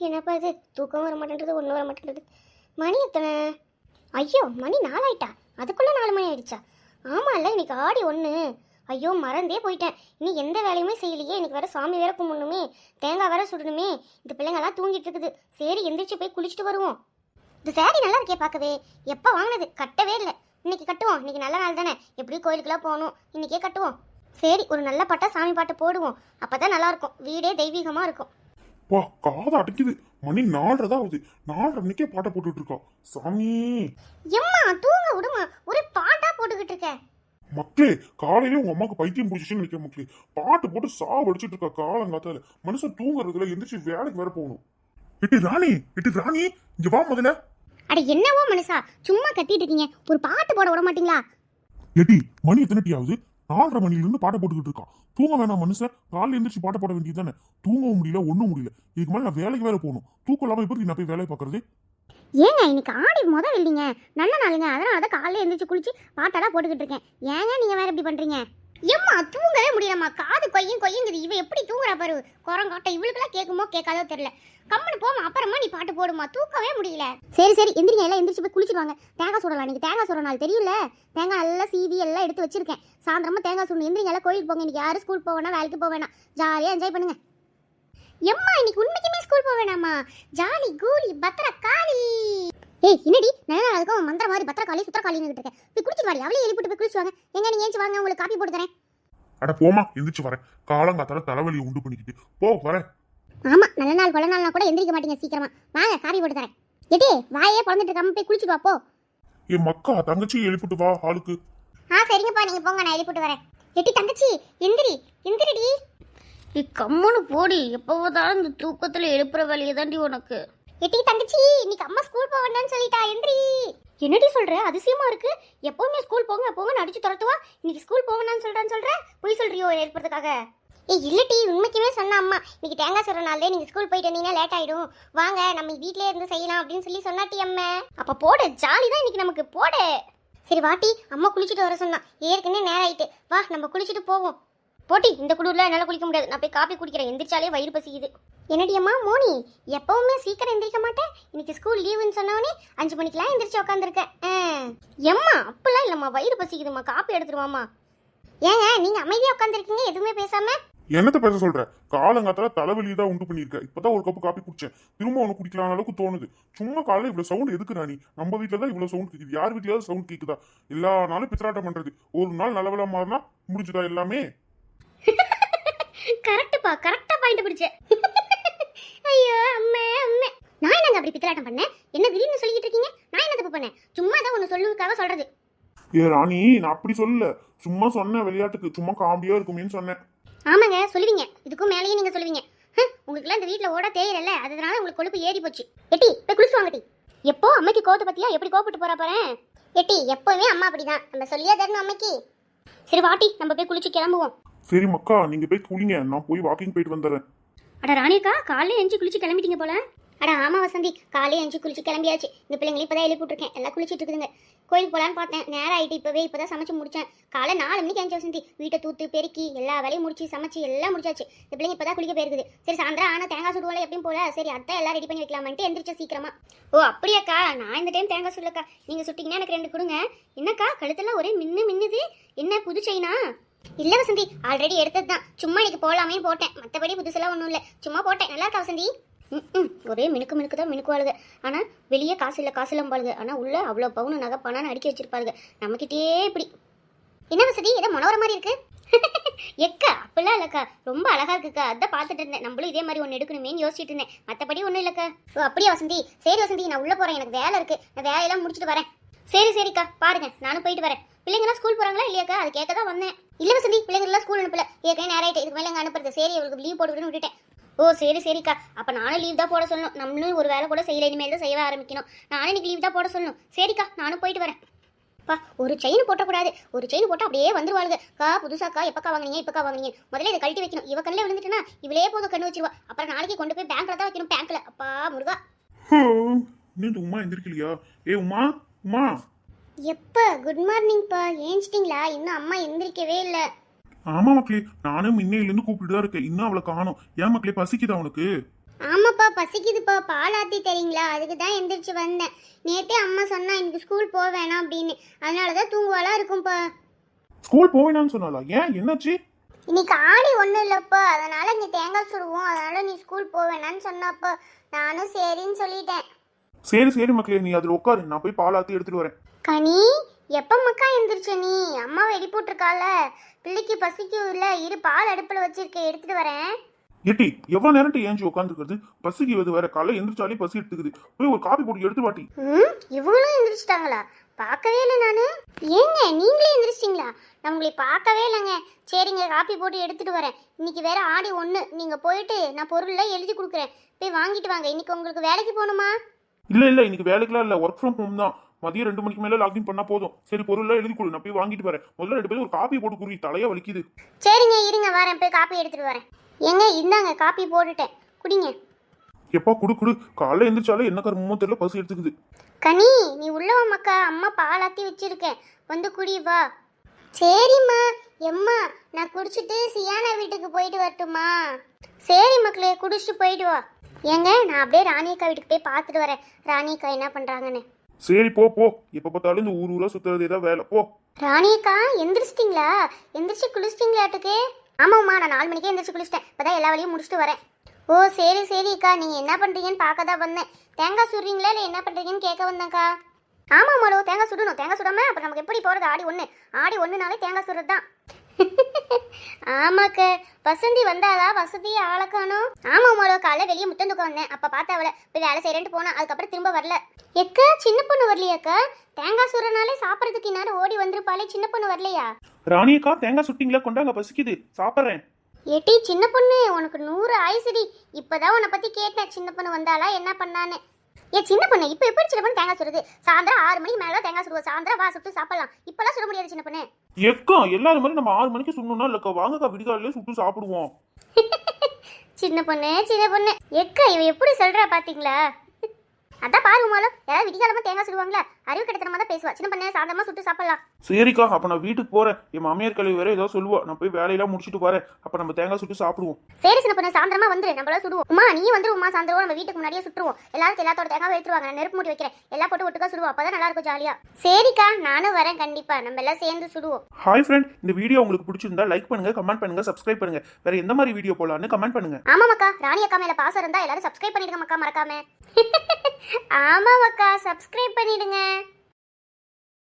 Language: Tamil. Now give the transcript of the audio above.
என்னப்பா இது தூக்கம் வர மாட்டேன்றது ஒன்றும் வர மாட்டேன்றது. மணி எத்தனை? ஐயோ மணி 4 ஆயிட்டா. அதுக்குள்ளே 4 மணி ஆயிடுச்சா? ஆமாம் இல்லை, இன்னைக்கு ஆடி 1. ஐயோ மறந்தே போயிட்டேன். இனி எந்த வேலையுமே செய்யலையே. இன்னைக்கு வேற சாமி வேற கும்பிடணுமே, தேங்காய் வேற சுடணுமே. இந்த பிள்ளைங்கெல்லாம் தூங்கிட்டு இருக்குது. சரி எந்திரிச்சு போய் குளிச்சுட்டு வருவோம். இந்த சேரீ நல்லா இருக்கே பார்க்கவே. எப்போ வாங்கினது? கட்டவே இல்லை. இன்னைக்கு கட்டுவோம். இன்னைக்கு நல்ல நாள் தானே, எப்படியும் கோயிலுக்குலாம் போகணும், இன்னைக்கே கட்டுவோம். சரி ஒரு நல்ல பாட்டா சாமி பாட்டு போடுவோம். அப்பதான் நல்லா இருக்கும், வீடே தெய்வீகமா இருக்கும். வா காதை அடைக்குது. மணி 4:30 தான் ஆகுது. 4:30 மணிக்கே பாட்டை போட்டுட்டு இருக்கோம். சாமி எம்மா தூங்க விடுமா, ஒரு பாட்டா போட்டுக்கிட்டு இருக்க. மக்களே, காலையில உங்க அம்மாக்கு பைத்தியம் பிடிச்சிச்சுன்னு நினைக்க மக்களே. பாட்டு போட்டு சாவடிச்சிட்டு இருக்கா காலங்காத்தால. மனுஷன் தூங்குறதுல எந்திரிச்சு வேலைக்கு வேற போகணும். எட்டி ராணி, எட்டி ராணி, இங்க வா முதல்ல. அட என்னவோ மனுஷா, சும்மா கத்திட்டு இருக்கீங்க, ஒரு பாட்டு போட விட மாட்டீங்களா? எட்டி மணி எத்தனை ஆகுது? 4:30 மணில இருந்து பாட்டை போட்டுக்கிட்டு இருக்கான். தூங்க வேணாம் மனுஷன், காலையில எந்திரிச்சு பாட்டை போட வேண்டியது தானே. தூங்கவும் முடியல, ஒன்றும் முடியல. இதுக்கு மேலே நான் வேலைக்கு வேற போகணும். தூக்கம் இல்லாம எப்படி நான் போய் வேலையை பார்க்கறது? ஏங்க இன்னைக்கு ஆடி முதல் இல்லைங்க, நல்ல நாளுங்க. அதனால தான் காலையில எந்திரிச்சு குளிச்சு பாட்டெல்லாம் போட்டுக்கிட்டு இருக்கேன். ஏங்க நீங்க வேற எப்படி பண்றீங்க? ஏம்மா தூங்கவே முடியலம்மா, காது கொய்யுங்குது. இவ எப்படி தூங்குறா பாரு, குரங்காட்ட. இவளுக்கெல்லாம் கேட்குமோ கேட்காதோ தெரியல. கம்மனு போமா, அப்புறமா நீ பாட்டு போடுமா, தூக்கவே முடியல. சரி சரி எந்திரிங்க, எல்லாம் எந்திரிச்சு போய் குளிச்சுடுவாங்க. தேங்காய் சுடலாம். நீங்க தேங்காய் சுடுற நாள் தெரியல. தேங்காய் எல்லாம் சீவி எல்லாம் எடுத்து வச்சிருக்கேன். சாயந்தரமா தேங்காய் சுடணும். எந்திரிங்க எல்லாம், கோயிலுக்கு போங்க. இன்னைக்கு யாரும் ஸ்கூல் போவேனா, வேலைக்கு போவேனா, ஜாலியா என்ஜாய் பண்ணுங்க. எம்மா இன்னைக்கு உண்மைக்குமே ஸ்கூல் போவேனாமா, ஜாலி கூலி பத்திர காளி. ஏய் என்னடி நல்ல நாளுக்கும் மந்திர மாதிரி பத்திர காளி சுத்திர காளின்னு இருக்கேன். போய் குளிச்சு வாடி, அவளே எழுப்பிட்டு போய் குளிச்சுவாங்க. எங்க நீங்க ஏஞ்சி வாங்க, உங்களுக்கு காப்பி போட்டு தரேன். அட போமா, எந்திரிச்சு வரேன். காலங்காத்தால தலைவலியை உண்டு பண்ணிக்கிட்டு போ வரேன். ஆமா நல்ல நாள் கொள்ள நாள்னா கூட எந்திரிக்க மாட்டீங்க சீக்கிரமா. வாங்க காப்பி போட்டு தரேன். எடி வாயே குழந்துட்டு இருக்காம போய் குளிச்சுட்டு வா போ. என் மக்கா தங்கச்சி எழுப்பிட்டு வா ஹாலுக்கு. சரிங்கப்பா, நீங்க போங்க, நான் எழுப்பிட்டு வரேன். எட்டி தங்கச்சி எந்திரி, எந்திரிடி. கம்முன்னு போடி, எப்போதான் இந்த தூக்கத்துல எழுப்புற வேலையை தாண்டி உனக்கு. எட்டி தங்கச்சி இன்னைக்கு அம்மா ஸ்கூல் போக வேண்டாம்னு சொல்லிட்டா, எந்திரி. என்னடி சொல்ற, அதிசயமா இருக்கு. எப்பவுமே ஸ்கூல் போங்க போங்கன்னு அடிச்சு துரத்துவா, இன்னைக்கு ஸ்கூல் போக வேண்டாம்னு சொல்ற. பொய் சொல்றியோ ஏற்படுறதுக்காக? ஏய் இல்லட்டி, உண்மைக்குமே சொன்ன அம்மா, இன்னைக்கு தேங்காய் சொல்ற நாள்ல நீங்க ஸ்கூல் போயிட்டு வந்தீங்கன்னா லேட் ஆயிடும், வாங்க நம்ம வீட்லயே இருந்து செய்யலாம் அப்படின்னு சொல்லி சொன்னாட்டி அம்மா. அப்ப போடு, ஜாலி தான் இன்னைக்கு நமக்கு, போடு. சரி வாட்டி, அம்மா குளிச்சுட்டு வர சொன்னா. ஏற்கனவே நேரம் ஆயிட்டு, வா நம்ம குளிச்சுட்டு போவோம். போட்டி, இந்த குளிர்ல என்னால குளிக்க முடியாது, நான் போய் காப்பி குடிக்கிறேன். எந்திரிச்சாலே வயிறு பசிக்குது. என்னடி அம்மா மோனி, எப்பவுமே சீக்கிரம் எந்திரிக்க மாட்டேன், இன்னைக்கு ஸ்கூல் லீவுன்னு சொன்னவனே 5 மணிக்கெல்லாம் எந்திரிச்சு உட்காந்துருக்கேன். எம்மா அப்பெல்லாம் இல்லம்மா, வயிறு பசிக்குதுமா, காப்பி எடுத்துருவாமா. ஏங்க நீங்க அமைதியா உட்காந்துருக்கீங்க, எதுவுமே பேசாம? என்னத்த பேச சொல்ற? காலங்காத்தால தலைவலி தான் உண்டு பண்ணிருக்க. இப்பதான் ஒரு கப்பு காப்பி குடிச்சேன், திரும்ப ஒண்ணு குடிக்கலாம் அளவுக்கு தோணுது. சும்மா காலையில இவ்வளவு சவுண்ட் எதுக்கு ராணி? நம்ம வீட்டுல தான் இவ்வளவு சவுண்ட் கேக்குது, யார் வீட்லயாவது சவுண்ட் கேக்குதா? எல்லா நாளும் பித்தராட்டம் பண்றது, ஒரு நாள் நல்லவளா மாறினா முடிஞ்சுதா எல்லாமே? கரெக்ட்டுப்பா, கரெக்டா பாயிண்ட் பிடிச்ச. ஐயோ அம்மே அம்மே, நான் என்னங்க அப்படி பித்தலாட்டம் பண்ணேன்? என்ன திடீர்னு சொல்லிட்டு இருக்கீங்க? நான் என்ன தப்பு பண்ணேன்? சும்மா தான் ஒன்று சொல்லுவதுக்காக சொல்றது. ஏ ராணி, நான் அப்படி சொல்லல, சும்மா சொன்னேன் விளையாட்டுக்கு, சும்மா காமெடியா இருக்குமேன்னு சொன்னேன். ஆமாங்க சொல்லுவீங்க, இதுக்கும் மேலேயே நீங்க சொல்லுவீங்க. உங்களுக்குலாம் இந்த வீட்டில் ஓட தேயிரல்ல, அதனால உங்களுக்கு கொழுப்பு ஏறி போச்சு. எட்டி போய் குளிச்சு வாங்கட்டி. எப்போ அம்மைக்கு கோவத்தை பத்தியா, எப்படி கோப்பிட்டு போறா பாரு. எட்டி எப்பவுமே அம்மா அப்படிதான், நம்ம சொல்லியா தரணும் அம்மைக்கு. சரி வாட்டி, நம்ம போய் குளிச்சு கிளம்புவோம். சரி மக்கா, நீங்க போய் குளிங்க, நான் போய் வாக்கிங் போயிட்டு வந்துடுறேன். அட ராணிக்கா, காலையில எஞ்சி குளிச்சு கிளம்பிட்டீங்க போல. அட ஆமா வசந்தி, காலையே எஞ்சி குளிச்சு கிளம்பியாச்சு. இந்த பிள்ளைங்களும் இப்பதான் எழுப்பிட்டுருக்கேன், எல்லாம் குளிச்சுட்டு இருக்குதுங்க. கோயிலுக்கு போலான்னு பார்த்தேன், நேரம் ஆயிட்டு. இப்பதான் சமைச்சு முடிச்சேன். காலை 4 மணிக்கு எஞ்சி வசந்தி, வீட்டை தூத்து பெருக்கி எல்லா வேலையும் முடிச்சு சமைச்சு எல்லாம் முடிச்சாச்சு. இந்த பிள்ளைங்க இப்பதான் குளிக்க போயிருக்குது. சரி சாயந்தரம் ஆனா தேங்காய் சுடுவோல எப்பயும் போல, சரி அத்தை எல்லாம் ரெடி பண்ணி வைக்கலாமான்ட்டு எந்திரிச்சா சீக்கிரமா. ஓ அப்படியாக்கா, நான் இந்த டைம் தேங்காய் சொல்லக்கா, நீங்க சுட்டிங்கன்னா எனக்கு 2 கொடுங்க. என்னக்கா கழுத்தெல்லாம் ஒரே மின்னுது, என்ன புது செயினா? இல்ல வசந்தி, ஆல்ரெடி எடுத்தது தான், சும்மா இன்னைக்கு போலாமே போட்டேன், மற்றபடி புதுசெல்லாம் ஒன்றும் இல்லை, சும்மா போட்டேன். நல்லா இருக்கா வசந்தி? ஒரே மினுக்கு தான் மினுக்குவாளுங்க. ஆனால் வெளியே காசு இல்லம்பாளுங்க, ஆனால் உள்ள அவ்வளோ பவுனு நகை பணம்னு அடுக்கி வச்சிருப்பாளுங்க. நம்மக்கிட்டே இப்படி. என்ன வசதி, ஏதோ மனோர மாதிரி இருக்கு. எக்கா அப்படிலாம் இல்லைக்கா, ரொம்ப அழகா இருக்குக்கா, அதான் பார்த்துட்டு இருந்தேன். நம்மளும் இதே மாதிரி ஒன்று எடுக்கணுமேன்னு யோசிச்சுட்டு இருந்தேன், மற்றபடி ஒன்றும் இல்லைக்கா. ஓ அப்படியா வசந்தி? சரி வசந்தி, நான் உள்ள போறேன், எனக்கு வேலை இருக்கு, நான் வேலையெல்லாம் முடிச்சுட்டு வரேன். சரிக்கா பாருங்க, நானும் போயிட்டு வரேன். பிள்ளைங்களாம் ஸ்கூல் போறாங்களா இல்லையாக்கா, அது கேட்க தான் வந்தேன். இல்ல வசந்தி, பிள்ளைங்களாம் ஸ்கூல் அனுப்பல, ஏற்கனவே நேரம் ஆயிட்டு, இதுக்கு மேலே எங்க அனுப்புறது? சரி அவங்களுக்கு லீவ் போட்டுவிட்டுன்னு விட்டுட்டேன். ஓ சரிக்கா, அப்போ நானும் லீவ் தான் போட சொல்லணும். நம்மளும் ஒரு வேலை கூட செய்யலை, இனிமேல் தான் செய்ய ஆரம்பிக்கணும். நானும் இன்னைக்கு லீவ் தான் போட சொல்லணும். சரிக்கா நானும் போயிட்டு வரேன். ஒரு செயின் போட்டக்கூடாது, ஒரு செயின் போட்டால் அப்படியே வந்துருவாளுங்க. புதுசாக்கா எப்பக்கா வாங்குனீங்க, முதல்ல இதை கழட்டி வைக்கணும். இவ கண்ணில் விழுந்துட்டுனா இவளே போதும் கண்ணு வச்சிருவா, அப்புறம் நாளைக்கு கொண்டு போய் பேங்க்ல தான் வைக்கணும். பேங்க்ல அப்பா முருகா. இன்னும் உமா எந்திரிக்கலையா? ஏ உமா, உமா. எப்ப குட் மார்னிங்ப்பா, ஏஞ்சிட்டிங்களா? இன்னும் அம்மா எந்திரிக்கவே இல்லை. ஆமா மக்களே, நானும் இன்னையில இருந்து கூப்பிட்டு தான் இருக்கேன், இன்னும் அவளை காணோம். ஏன் மக்களே, பசிக்குதா உனக்கு? ஆமாப்பா பசிக்குதுப்பா, பால் ஆத்தி தரீங்களா? அதுக்கு தான் எந்திரிச்சு வந்தேன். நேத்தே அம்மா சொன்னா இன்னைக்கு ஸ்கூல் போக வேணாம் அப்படின்னு, அதனால தான் தூங்குவாளா இருக்கும்ப்பா. ஸ்கூல் போவேனான்னு சொன்னாலா? ஏன் என்னாச்சு? இன்னைக்கு ஆடி ஒன்றும் இல்லைப்பா, அதனால இங்கே தேங்காய் சுடுவோம், அதனால நீ ஸ்கூல் போக வேணான்னு சொன்னாப்பா. நானும் சரின்னு சொல்லிட்டேன். சரி சரி மக்களே, நீ அதுல உட்காரு, நான் போய் பால் ஆத்தி எடுத்துட்டு வரேன். கனி, எப்போ மக்கா எந்திரிச்ச நீ? அம்மா வெடி போட்டிருக்கால, பிள்ளைக்கு பசிக்கும் இல்ல, இரு பால் அடுப்பில் வச்சிருக்கேன், எடுத்துட்டு வரேன். ஏட்டி எவ்வளவு நேரம் ஏஞ்சி உட்காந்துருக்குறது? பசிக்கு வது வேற, காலைல எந்திரிச்சாலே பசி எடுத்துக்குது. போய் ஒரு காபி போட்டு எடுத்து வாட்டி. இவங்களும் எந்திரிச்சிட்டாங்களா? பார்க்கவே இல்லை நானு. ஏங்க நீங்களே எந்திரிச்சிங்களா? நான் உங்களை பார்க்கவே இல்லைங்க. சரிங்க, காப்பி போட்டு எடுத்துட்டு வரேன். இன்னைக்கு வேற ஆடி 1, நீங்க போயிட்டு நான் பொருள்லாம் எழுதி கொடுக்குறேன், போய் வாங்கிட்டு வாங்க. இன்னைக்கு உங்களுக்கு வேலைக்கு போகணுமா? இல்ல இன்னைக்கு வேலைக்குலாம் இல்ல, ஒர்க் ஃப்ரம் ஹோம் தான். மதியம் 2 மணிக்கு மேல லாகின் பண்ணா போதும். சரி பொருள்லாம் எழுதி கொடு, நான் போய் வாங்கிட்டு வரேன். முதல்ல 2 பேரும் ஒரு காப்பி போட்டு குடி, தலையா வலிக்குது. சரிங்க இருங்க, வரேன், போய் காப்பி எடுத்துட்டு வரேன். ஏங்க இந்தாங்க, காப்பி போட்டுட்டேன், குடிங்க. எப்பா குடு குடு, காலைல எந்திரிச்சாலே என்ன கருமமோ தெரியல, பசி எடுத்துக்குது. கனி, நீ உள்ளவா மக்கா, அம்மா பாலாத்தி வச்சிருக்கேன், வந்து குடி வா. சரிம்மா. எம்மா, நான் குடிச்சிட்டு சியானா வீட்டுக்கு போயிட்டு வரட்டுமா? சரி மக்களே, குடிச்சிட்டு போயிட்டு வா. ஏங்க நான் அப்படியே ராணியக்கா வீட்டுக்கு போய் பார்த்துட்டு வரேன், ராணியக்கா என்ன பண்றாங்கன்னு. சரி போ போ, எப்ப பார்த்தாலும் இந்த ஊரா சுத்துறதே தான் வேலை, போ. ராணியக்கா எந்திரிச்சிட்டிங்களா? எந்திரிச்சு குளிச்சிட்டிங்களாட்டுக்கு? ஆமாம்மா, நான் 4 மணிக்கே எந்திரிச்சு குளிச்சிட்டேன், இப்போதான் எல்லா வேலையும் முடிச்சுட்டு வரேன். ஓ சரி சரிக்கா, நீங்கள் என்ன பண்ணுறீங்கன்னு பார்க்க தான் வந்தேன். தேங்காய் சுடுறீங்களா இல்லை என்ன பண்ணுறீங்கன்னு கேட்க வந்தேன்க்கா. ஆமாம் மாலோ, தேங்காய் சுடணும். தேங்காய் சுடாம அப்புறம் நமக்கு எப்படி போகிறது? ஆடி 1, ஆடி 1நாலே தேங்காய் சுடுறது தான். ஆமாக்க, வசந்தி வந்தாளா? வசதியை ஆளக்கானோ? ஆமாம் மாலோ, காலைல வெளியே முத்தம் தூக்க வந்தேன், அப்போ பார்த்தா அவளை போய் வேலை செய்கிறேன்ட்டு போனா, அதுக்கப்புறம் திரும்ப வரல. எக்கா, சின்ன பொண்ணு வரலையாக்கா? தேங்காய் சுடுறனாலே சாப்பிட்றதுக்கு இந்நேரம் ஓடி வந்துருப்பாளே, சின்ன பொண்ணு வரலையா? ராணியக்கா தேங்காய் சுட்டிங்களா? கொண்டாங்க, பசிக்குது, சாப்பிட்றேன். ஏட்டி சின்ன பொண்ணு, உனக்கு 100 ஆயுசுடி. இப்போதான் உன்னை பற்றி கேட்டேன், சின்ன பொண்ணு வந்தாளா என்ன பண்ணான்னு. ஏன் சின்ன பொண்ணு, இப்போ எப்படி சின்ன பொண்ணு தேங்காய் சுடுது? சாயந்தரம் 6 மணிக்கு மேலே தேங்காய் சுடுவோம், சாயந்தரம் வா சுட்டு சாப்பிடலாம், இப்போலாம் சுட முடியாது சின்ன பொண்ணு. எக்கா எல்லாரும் மாதிரி நம்ம 6 மணிக்கு சுடணும்னா இல்லக்கா, வாங்கக்கா விடிகாலையிலே சுட்டு சாப்பிடுவோம். சின்ன பொண்ணு சின்ன பொண்ணு, எக்கா இவ எப்படி சொல்றா பாத்தீங்களா? அதான் பாருமாலும், யாராவது விடிகாலமா தேங்காய் சுடுவாங்களா? அறிவு கிடத்தனமா தான் பேசுவா. சின்ன பொண்ணு சாயந்தரமா சுட்டு சாப்பிடலாம். சரிக்கா, அப்ப நான் வீட்டுக்கு போறேன். என் மாமியார் கல்வி வேற ஏதோ சொல்லுவா, நான் போய் வேலையெல்லாம் முடிச்சுட்டு வரேன். அப்ப நம்ம தேங்காய் சுட்டு சாப்பிடுவோம். சரி சின்ன பொண்ணு, சாயந்தரமா வந்துரு, நம்மளால சுடுவோம். உமா நீ வந்துரு உமா, சாயந்தரம் நம்ம வீட்டுக்கு முன்னாடியே சுட்டுருவோம். எல்லாரும் எல்லாத்தோட தேங்காய் எடுத்துருவாங்க, நான் நெருப்பு மூட்டி வைக்கிறேன், எல்லாம் போட்டு ஒட்டுக்கா சுடுவோம், அப்பதான் நல்லா இருக்கும் ஜாலியா. சரிக்கா, நானும் வரேன் கண்டிப்பா, நம்ம எல்லாம் சேர்ந்து சுடுவோம். ஹாய் ஃப்ரெண்ட், இந்த வீடியோ உங்களுக்கு பிடிச்சிருந்தா லைக் பண்ணுங்க, கமெண்ட் பண்ணுங்க, சப்ஸ்கிரைப் பண்ணுங்க. வேற எந்த மாதிரி வீடியோ போலான்னு கமெண்ட் பண்ணுங்க. ஆமா மக்கா, ராணி அக்கா மேல பாசம் இருந்தா எல்லாரும் சப்ஸ்கிரைப் பண்ணிடுங்க மக்கா, மறக்காம. ஆமா மக்கா, சப்ஸ்கிரைப் பண்ணிடுங்க.